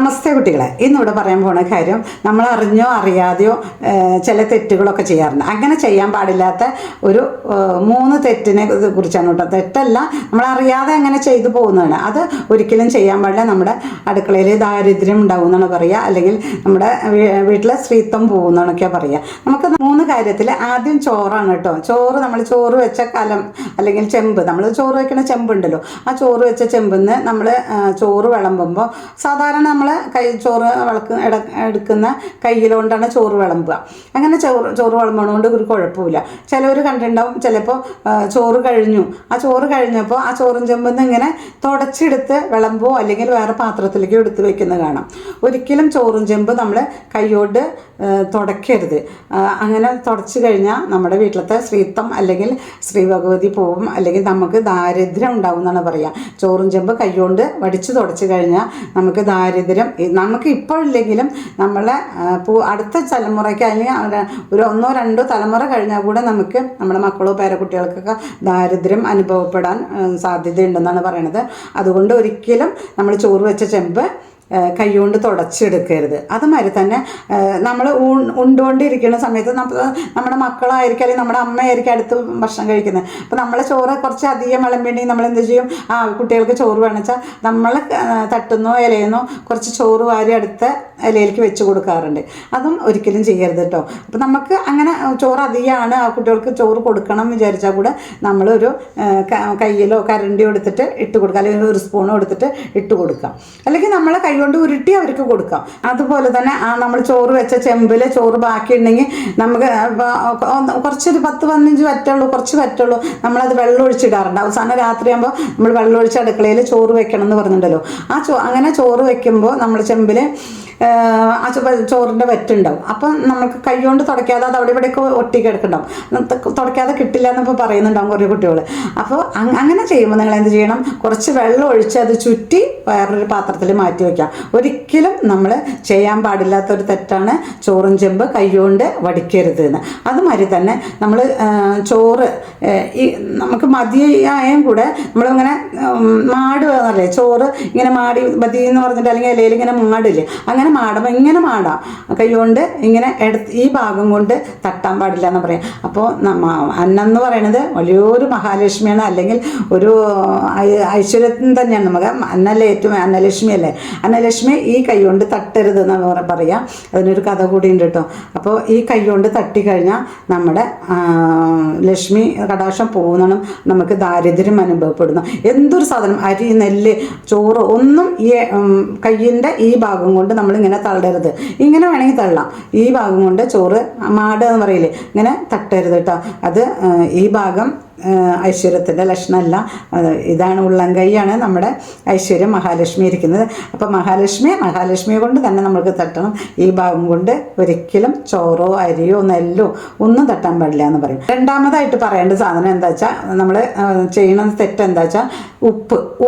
നമസ്തേ കുട്ടികളെ, ഇന്നിവിടെ പറയാൻ പോണ കാര്യം നമ്മൾ അറിഞ്ഞോ അറിയാതെയോ ചില തെറ്റുകളൊക്കെ ചെയ്യാറുണ്ട്. അങ്ങനെ ചെയ്യാൻ പാടില്ലാത്ത ഒരു 3 തെറ്റിനെ കുറിച്ചാണ് കേട്ടോ. തെറ്റല്ല, നമ്മളറിയാതെ അങ്ങനെ ചെയ്തു പോകുന്നതാണ്. അത് ഒരിക്കലും ചെയ്യാൻ പാടില്ല. നമ്മുടെ അടുക്കളയിൽ ദാരിദ്ര്യം ഉണ്ടാവും എന്നാണ് പറയുക, അല്ലെങ്കിൽ നമ്മുടെ വീട്ടിലെ സ്ത്രീത്വം പോകുന്നതൊക്കെയാണ് പറയുക. നമുക്ക് 3 കാര്യത്തിൽ ആദ്യം ചോറാണ് കേട്ടോ. നമ്മൾ ചോറ് വെച്ച കലം അല്ലെങ്കിൽ ചെമ്പ്, നമ്മൾ ചോറ് വെക്കുന്ന ചെമ്പുണ്ടല്ലോ, ആ ചോറ് വെച്ച ചെമ്പിന്ന് നമ്മൾ ചോറ് വിളമ്പുമ്പോൾ സാധാരണ നമ്മൾ ചോറ് എടുക്കുന്ന കയ്യിലുകൊണ്ടാണ് ചോറ് വിളമ്പുക. അങ്ങനെ ചോറ് വിളമ്പുന്നതുകൊണ്ട് ഒരു കുഴപ്പമില്ല. ചിലവർ കണ്ടിട്ടുണ്ടാവും, ചിലപ്പോൾ ചോറ് കഴിഞ്ഞു, ആ ചോറ് കഴിഞ്ഞപ്പോൾ ആ ചോറും ചെമ്പെന്ന് ഇങ്ങനെ തുടച്ചെടുത്ത് വിളമ്പോ അല്ലെങ്കിൽ വേറെ പാത്രത്തിലേക്ക് എടുത്ത് വെക്കുന്നത് കാണാം. ഒരിക്കലും ചോറും ചെമ്പ് നമ്മൾ കൈയോട് തുടയ്ക്കരുത്. അങ്ങനെ തുടച്ചു കഴിഞ്ഞാൽ നമ്മുടെ വീട്ടിലത്തെ സ്ത്രീത്വം അല്ലെങ്കിൽ ശ്രീ ഭഗവതി പോവും, അല്ലെങ്കിൽ നമുക്ക് ദാരിദ്ര്യം ഉണ്ടാവും എന്നാണ് പറയുക. ചോറും ചെമ്പ് കൈകൊണ്ട് വടിച്ച് തുടച്ചു കഴിഞ്ഞാൽ നമുക്ക് ദാരിദ്ര്യം നമുക്ക് ഇപ്പോഴില്ലെങ്കിലും നമ്മളെ അടുത്ത തലമുറയ്ക്ക് അല്ലെങ്കിൽ ഒരു 1-2 തലമുറ കഴിഞ്ഞാൽ കൂടെ നമുക്ക് നമ്മുടെ മക്കളോ പേരക്കുട്ടികൾക്കൊക്കെ ദാരിദ്ര്യം അനുഭവപ്പെടാൻ സാധ്യതയുണ്ടെന്നാണ് പറയണത്. അതുകൊണ്ട് ഒരിക്കലും നമ്മൾ ചോറ് വെച്ച ചെമ്പ് കൈകൊണ്ട് തുടച്ചെടുക്കരുത്. അതുമാതിരി തന്നെ നമ്മൾ ഉണ്ടുകൊണ്ടിരിക്കുന്ന സമയത്ത് നമ്മുടെ മക്കളായിരിക്കും അല്ലെങ്കിൽ നമ്മുടെ അമ്മയായിരിക്കും അടുത്ത് ഭക്ഷണം കഴിക്കുന്നത്. അപ്പോൾ നമ്മളെ ചോറ് കുറച്ച് അധികം വിളമ്പുണ്ടെങ്കിൽ നമ്മൾ എന്ത് ചെയ്യും, കുട്ടികൾക്ക് ചോറ് വേണമെച്ചാൽ നമ്മൾ തട്ടുന്നോ ഇലയെന്നോ കുറച്ച് ചോറ് വാരി അടുത്ത ഇലയിലേക്ക് വെച്ച് കൊടുക്കാറുണ്ട്. അതും ഒരിക്കലും ചെയ്യരുത് കേട്ടോ. അപ്പോൾ നമുക്ക് അങ്ങനെ ചോറ് അധികമാണ്, ആ കുട്ടികൾക്ക് ചോറ് കൊടുക്കണം എന്ന് വിചാരിച്ചാൽ കൂടെ നമ്മളൊരു കയ്യിലോ കരണ്ടിയോ എടുത്തിട്ട് ഇട്ട് കൊടുക്കുക, അല്ലെങ്കിൽ ഒരു സ്പൂണോ എടുത്തിട്ട് ഇട്ട് കൊടുക്കാം, അല്ലെങ്കിൽ നമ്മളെ കൊണ്ട് ഉരുട്ടി അവർക്ക് കൊടുക്കാം. അതുപോലെ തന്നെ നമ്മൾ ചോറ് വെച്ച ചെമ്പിൽ ചോറ് ബാക്കിയുണ്ടെങ്കിൽ നമുക്ക് കുറച്ചൊരു 10-15 വറ്റുള്ളൂ, കുറച്ച് വറ്റുള്ളൂ, നമ്മളത് വെള്ളം ഒഴിച്ചിടാറുണ്ട്. അവസാനം രാത്രിയാകുമ്പോൾ നമ്മൾ വെള്ളം ഒഴിച്ച് അടുക്കളയിൽ ചോറ് വെക്കണം എന്ന് പറഞ്ഞിട്ടുണ്ടല്ലോ. അങ്ങനെ ചോറ് വെക്കുമ്പോൾ നമ്മൾ ചെമ്പിൽ ആ ചോറിൻ്റെ വറ്റുണ്ടാവും. അപ്പം നമുക്ക് കൈകൊണ്ട് തുടയ്ക്കാതെ അത് അവിടെ ഇവിടെയൊക്കെ ഒട്ടിക്കിടക്കുന്നുണ്ടാവും, തുടയ്ക്കാതെ കിട്ടില്ല എന്നിപ്പോൾ പറയുന്നുണ്ടാവും കുറേ കുട്ടികൾ. അപ്പോൾ അങ്ങനെ ചെയ്യുമ്പോൾ നിങ്ങൾ എന്ത് ചെയ്യണം, കുറച്ച് വെള്ളം ഒഴിച്ച് അത് ചുറ്റി വേറൊരു പാത്രത്തിൽ മാറ്റി വയ്ക്കാം. ഒരിക്കലും നമ്മൾ ചെയ്യാൻ പാടില്ലാത്തൊരു തെറ്റാണ് ചോറും ചെമ്പ് കൈകൊണ്ട് വടിക്കരുത് എന്ന്. അതുമാതിരി തന്നെ നമ്മൾ ചോറ് നമുക്ക് മതിയായും കൂടെ നമ്മളിങ്ങനെ മാടുകയെന്നല്ലേ, ചോറ് ഇങ്ങനെ മാടി മതി എന്ന് പറഞ്ഞിട്ട് അല്ലെങ്കിൽ ഇലയിൽ ഇങ്ങനെ മാടില്ലേ, അങ്ങനെ മാടുമ്പോൾ ഇങ്ങനെ മാടാം, കൈകൊണ്ട് ഇങ്ങനെ ഈ ഭാഗം കൊണ്ട് തട്ടാൻ പാടില്ല എന്ന് പറയാം. അപ്പോൾ അന്നം എന്ന് പറയുന്നത് വലിയൊരു മഹാലക്ഷ്മിയാണ്, അല്ലെങ്കിൽ ഒരു ഐശ്വര്യം തന്നെയാണ്. നമുക്ക് അന്നല്ലേ ഏറ്റവും അന്നലക്ഷ്മി അല്ലേ, അന്നലക്ഷ്മി ഈ കൈ കൊണ്ട് തട്ടരുത് എന്ന് പറയാം. അതിനൊരു കഥ കൂടി ഉണ്ട് കേട്ടോ. അപ്പോൾ ഈ കൈ കൊണ്ട് തട്ടിക്കഴിഞ്ഞാൽ നമ്മുടെ ലക്ഷ്മി കടാക്ഷം പോകുന്നതാണ്, നമുക്ക് ദാരിദ്ര്യം അനുഭവപ്പെടുന്നു. എന്തൊരു സാധനം, അരി നെല്ല് ചോറ് ഒന്നും ഈ കയ്യിൻ്റെ ഈ ഭാഗം കൊണ്ട് നമ്മളിങ്ങനെ തള്ളരുത്. ഇങ്ങനെ വേണമെങ്കിൽ തള്ളാം, ഈ ഭാഗം കൊണ്ട് ചോറ് മാട് എന്ന് പറയില്ലേ, ഇങ്ങനെ തട്ടരുത് കേട്ടോ. അത് ഈ ഭാഗം ഐശ്വര്യത്തിൻ്റെ ലക്ഷണമല്ല. ഇതാണ് ഉള്ളം കൈയാണ് നമ്മുടെ ഐശ്വര്യം, മഹാലക്ഷ്മി ഇരിക്കുന്നത്. അപ്പോൾ മഹാലക്ഷ്മിയെ കൊണ്ട് തന്നെ നമുക്ക് തട്ടണം. ഈ ഭാഗം കൊണ്ട് ഒരിക്കലും ചോറോ അരിയോ നെല്ലോ ഒന്നും തട്ടാൻ പാടില്ല എന്ന് പറയും. രണ്ടാമതായിട്ട് പറയേണ്ട സാധനം എന്താ വെച്ചാൽ, നമ്മൾ ചെയ്യണ തെറ്റെന്താ വെച്ചാൽ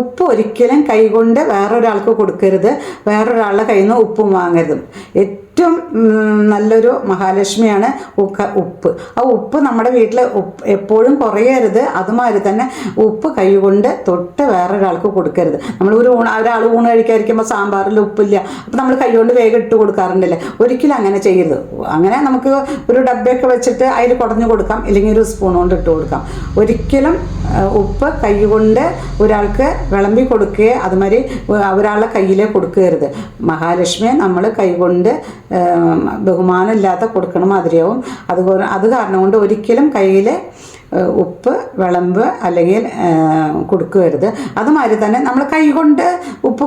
ഉപ്പ് ഒരിക്കലും കൈകൊണ്ട് വേറൊരാൾക്ക് കൊടുക്കരുത്, വേറൊരാളുടെ കയ്യിൽ നിന്ന് ഉപ്പും വാങ്ങരുത്. ഏറ്റവും നല്ലൊരു മഹാലക്ഷ്മിയാണ് ഉപ്പ്. ആ ഉപ്പ് നമ്മുടെ വീട്ടിൽ എപ്പോഴും കുറയരുത്. അതുമാതിരി തന്നെ ഉപ്പ് കൈകൊണ്ട് തൊട്ട് വേറൊരാൾക്ക് കൊടുക്കരുത്. നമ്മൾ ഒരാൾ ഊണ് കഴിക്കാതിരിക്കുമ്പോൾ സാമ്പാറിൽ ഉപ്പില്ല, അപ്പോൾ നമ്മൾ കൈകൊണ്ട് വേഗം ഇട്ട് കൊടുക്കാറുണ്ടല്ലേ. ഒരിക്കലും അങ്ങനെ ചെയ്യരുത്. അങ്ങനെ നമുക്ക് ഒരു ഡബ്ബയൊക്കെ വെച്ചിട്ട് അതിൽ കുടഞ്ഞു കൊടുക്കാം, ഇല്ലെങ്കിൽ ഒരു സ്പൂൺ കൊണ്ട് ഇട്ട് കൊടുക്കാം. ഒരിക്കലും ഉപ്പ് കൈകൊണ്ട് ഒരാൾക്ക് വിളമ്പി കൊടുക്കുകയോ അതുമാതിരി ഒരാളുടെ കയ്യിലേ കൊടുക്കരുത്. മഹാലക്ഷ്മിയെ നമ്മൾ കൈകൊണ്ട് ബഹുമാനമില്ലാത്ത കൊടുക്കണം മാതിരിയാവും. അത് കാരണം കൊണ്ട് ഒരിക്കലും കയ്യിൽ ഉപ്പ് വിളമ്പ് അല്ലെങ്കിൽ കൊടുക്കരുത്. അതുമാതിരി തന്നെ നമ്മൾ കൈകൊണ്ട് ഉപ്പ്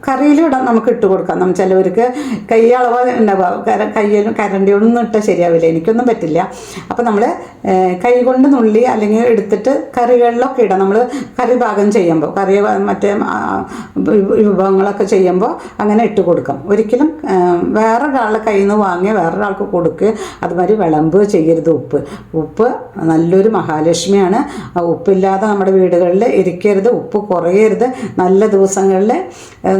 കറിയിലിടാൻ നമുക്ക് ഇട്ട് കൊടുക്കാം. ചിലവർക്ക് കൈ അളവ് ഉണ്ടാവുക, കയ്യിലും കരണ്ടിയൊന്നും ഇട്ടാൽ ശരിയാവില്ല, എനിക്കൊന്നും പറ്റില്ല. അപ്പോൾ നമ്മൾ കൈ കൊണ്ട് നുള്ളി അല്ലെങ്കിൽ എടുത്തിട്ട് കറികളിലൊക്കെ ഇടാം. നമ്മൾ കറി പാകം ചെയ്യുമ്പോൾ, മറ്റേ വിഭവങ്ങളൊക്കെ ചെയ്യുമ്പോൾ അങ്ങനെ ഇട്ട് കൊടുക്കാം. ഒരിക്കലും വേറൊരാളുടെ കയ്യിൽ നിന്ന് വാങ്ങി വേറൊരാൾക്ക് കൊടുക്കുക, അതുമാതിരി വിളമ്പ് ചെയ്യരുത്. ഉപ്പ് നല്ലൊരു മഹാലക്ഷ്മിയാണ്. ഉപ്പില്ലാതെ നമ്മുടെ വീടുകളിൽ ഇരിക്കരുത്, ഉപ്പ് കുറയരുത്. നല്ല ദിവസങ്ങളിൽ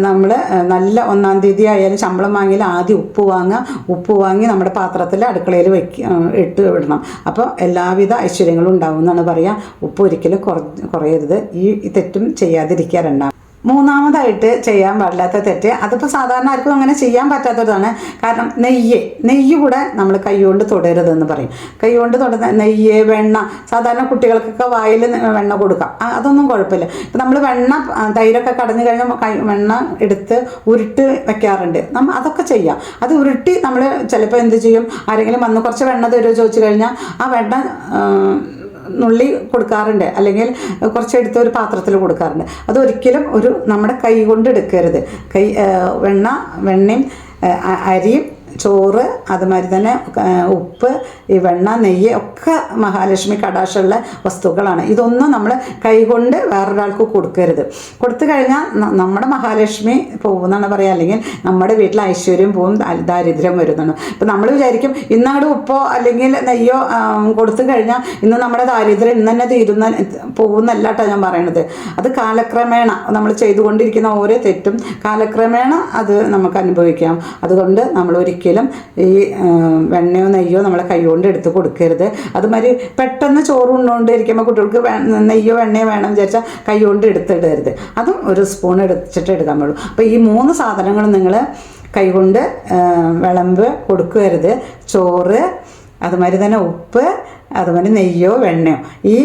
നമ്മൾ നല്ല 1-ാം തീയതി ആയാലും ശമ്പളം വാങ്ങിയാൽ ആദ്യം ഉപ്പ് വാങ്ങി നമ്മുടെ പാത്രത്തിൽ അടുക്കളയിൽ ഇട്ട് വിടണം. അപ്പോൾ എല്ലാവിധ ഐശ്വര്യങ്ങളും ഉണ്ടാവും എന്നാണ് പറയുക. ഉപ്പ് ഒരിക്കലും കുറയരുത്. ഈ തെറ്റും ചെയ്യാതിരിക്കുക. മൂന്നാമതായിട്ട് ചെയ്യാൻ പാടില്ലാത്ത തെറ്റ്, അതിപ്പോൾ സാധാരണ ആർക്കും അങ്ങനെ ചെയ്യാൻ പറ്റാത്തതാണ്. കാരണം നെയ്യ് കൂടെ നമ്മൾ കൈകൊണ്ട് തൊടരുതെന്ന് പറയും. കൈകൊണ്ട് തൊടുന്ന നെയ്യ്, വെണ്ണ, സാധാരണ കുട്ടികൾക്കൊക്കെ വായിൽ വെണ്ണ കൊടുക്കാം, അതൊന്നും കുഴപ്പമില്ല. ഇപ്പം നമ്മൾ വെണ്ണ, തൈരൊക്കെ കടഞ്ഞു കഴിഞ്ഞാൽ വെണ്ണ എടുത്ത് ഉരുട്ട് വെക്കാറുണ്ട്. അതൊക്കെ ചെയ്യാം. അത് ഉരുട്ടി നമ്മൾ ചിലപ്പോൾ എന്ത് ചെയ്യും, ആരെങ്കിലും വന്ന് കുറച്ച് വെണ്ണ തരുമോ ചോദിച്ചു കഴിഞ്ഞാൽ ആ വെണ്ണ നുള്ളി കൊടുക്കാറുണ്ട്, അല്ലെങ്കിൽ കുറച്ചെടുത്ത് ഒരു പാത്രത്തിൽ കൊടുക്കാറുണ്ട്. അതൊരിക്കലും നമ്മുടെ കൈ കൊണ്ട് എടുക്കരുത്. വെണ്ണയും അരിയും ചോറ്, അതുമാതിരി തന്നെ ഉപ്പ്, ഈ വെണ്ണ, നെയ്യ് ഒക്കെ മഹാലക്ഷ്മി കടാക്ഷമുള്ള വസ്തുക്കളാണ്. ഇതൊന്നും നമ്മൾ കൈകൊണ്ട് വേറൊരാൾക്ക് കൊടുക്കരുത്. കൊടുത്തു കഴിഞ്ഞാൽ നമ്മുടെ മഹാലക്ഷ്മി പോകുമെന്നാണ് പറയുക, അല്ലെങ്കിൽ നമ്മുടെ വീട്ടിൽ ഐശ്വര്യം പോവും, ദാരിദ്ര്യം വരുന്നതാണ്. ഇപ്പം നമ്മൾ വിചാരിക്കും ഇന്നങ്ങോട്ട് ഉപ്പോ അല്ലെങ്കിൽ നെയ്യോ കൊടുത്തു കഴിഞ്ഞാൽ ഇന്ന് നമ്മുടെ ദാരിദ്ര്യം ഇന്ന് തന്നെ പോകുന്നല്ല കേട്ടോ ഞാൻ പറയണത്. അത് കാലക്രമേണ നമ്മൾ ചെയ്തുകൊണ്ടിരിക്കുന്ന ഓരോ തെറ്റും കാലക്രമേണ അത് നമുക്ക് അനുഭവിക്കാം. അതുകൊണ്ട് നമ്മൾ ഒരിക്കലും ഈ വെണ്ണയോ നെയ്യോ നമ്മളെ കൈകൊണ്ട് എടുത്ത് കൊടുക്കരുത്. അതുമാതിരി പെട്ടെന്ന് ചോറ് ഉണ്ണുകൊണ്ടിരിക്കുമ്പോൾ കുട്ടികൾക്ക് നെയ്യോ വെണ്ണയോ വേണം വിചാരിച്ചാൽ കൈകൊണ്ട് എടുത്തിടരുത്. അതും ഒരു സ്പൂൺ എടുത്തിട്ട് എടുക്കാൻ പാടുള്ളൂ. അപ്പോൾ ഈ 3 സാധനങ്ങളും നിങ്ങൾ കൈകൊണ്ട് കൊടുക്കരുത്. ചോറ്, അതുമാതിരി തന്നെ ഉപ്പ്, അതുപോലെ നെയ്യോ വെണ്ണയോ, ഈ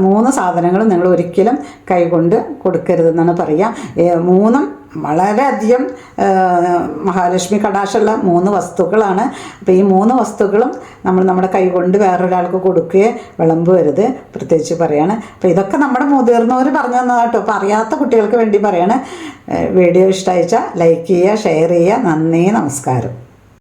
3 സാധനങ്ങളും നിങ്ങൾ ഒരിക്കലും കൈകൊണ്ട് കൊടുക്കരുതെന്നാണ് പറയുക. 3 വളരെയധികം മഹാലക്ഷ്മി കടാക്ഷമുള്ള 3 വസ്തുക്കളാണ്. അപ്പോൾ ഈ 3 വസ്തുക്കളും നമ്മൾ നമ്മുടെ കൈകൊണ്ട് വേറൊരാൾക്ക് കൊടുക്കുകയോ വിളമ്പരുത് പ്രത്യേകിച്ച് പറയാണ്. അപ്പോൾ ഇതൊക്കെ നമ്മുടെ മുതിർന്നവർ പറഞ്ഞു തന്നതാട്ടോ. അപ്പോൾ അറിയാത്ത കുട്ടികൾക്ക് വേണ്ടി പറയാണ്. വീഡിയോ ഇഷ്ടമായിച്ചാൽ ലൈക്ക് ചെയ്യുക, ഷെയർ ചെയ്യുക. നന്ദി, നമസ്കാരം.